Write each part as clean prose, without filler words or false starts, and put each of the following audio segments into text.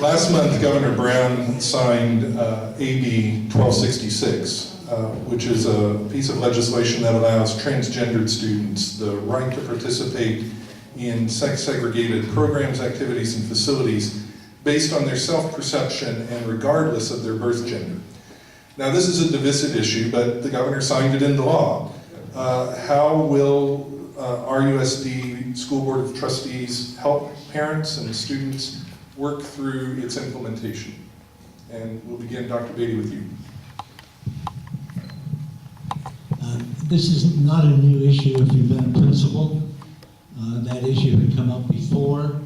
Last month, Governor Brown signed AB 1266, which is a piece of legislation that allows transgendered students the right to participate in sex-segregated programs, activities, and facilities based on their self-perception and regardless of their birth gender. Now, this is a divisive issue, but the governor signed it into law. How will RUSD School Board of Trustees help parents and students work through its implementation? And we'll begin, Dr. Beatty, with you. This is not a new issue if you've been a principal. That issue had come up before,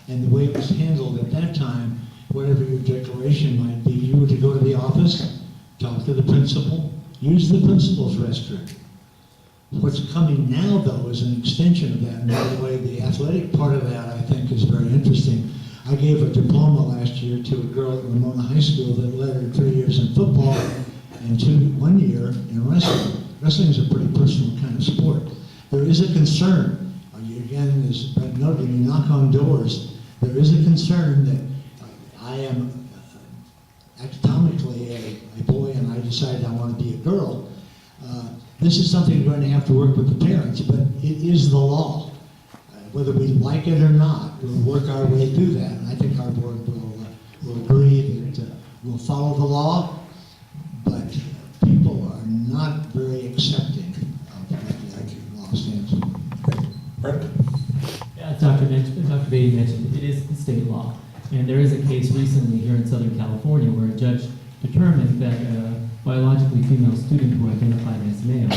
and the way it was handled at that time, whatever your declaration might be, you were to go to the office, talk to the principal, use the principal's restroom. What's coming now, though, is an extension of that. And by the way, the athletic part of that, I think, is very interesting. I gave a diploma last year to a girl at Ramona High School that led her 3 years in football and 1 year in wrestling. Wrestling is a pretty personal kind of sport. There is a concern. Again, as Brett noted, you knock on doors. There is a concern that I am anatomically a boy and I decided I want to be a girl. This is something we're going to have to work with the parents, but it is the law. Whether we like it or not, we'll work our way through that. And I think our board will agree that we'll follow the law, but people are not very accepting of what the law stands for. Brent? Yeah, Dr. Beatty mentioned, it is the state law. And there is a case recently here in Southern California where a judge determined that a biologically female student who identified as male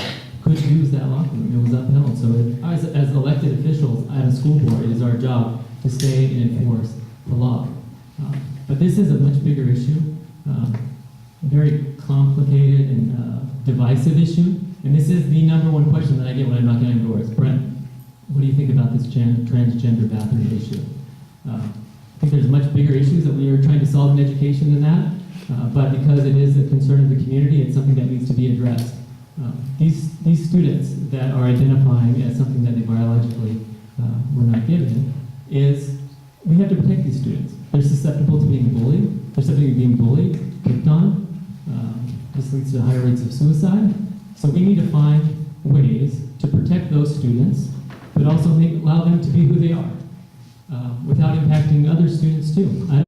could use that locker room. It was upheld. So as elected officials at a school board, it is our job to stay and enforce the law. But this is a much bigger issue, a very complicated and divisive issue. And this is the #1 question that I get when I'm knocking on doors. Brent, what do you think about this transgender bathroom issue? I think there's much bigger issues that we are trying to solve in education than that, but because it is a concern of the community, it's something that needs to be addressed. These students that are identifying as something that they biologically were not given, we have to protect these students. They're susceptible to being bullied. They're susceptible to being bullied, picked on. This leads to higher rates of suicide. So we need to find ways to protect those students, but also allow them to be who they are, without impacting other students too.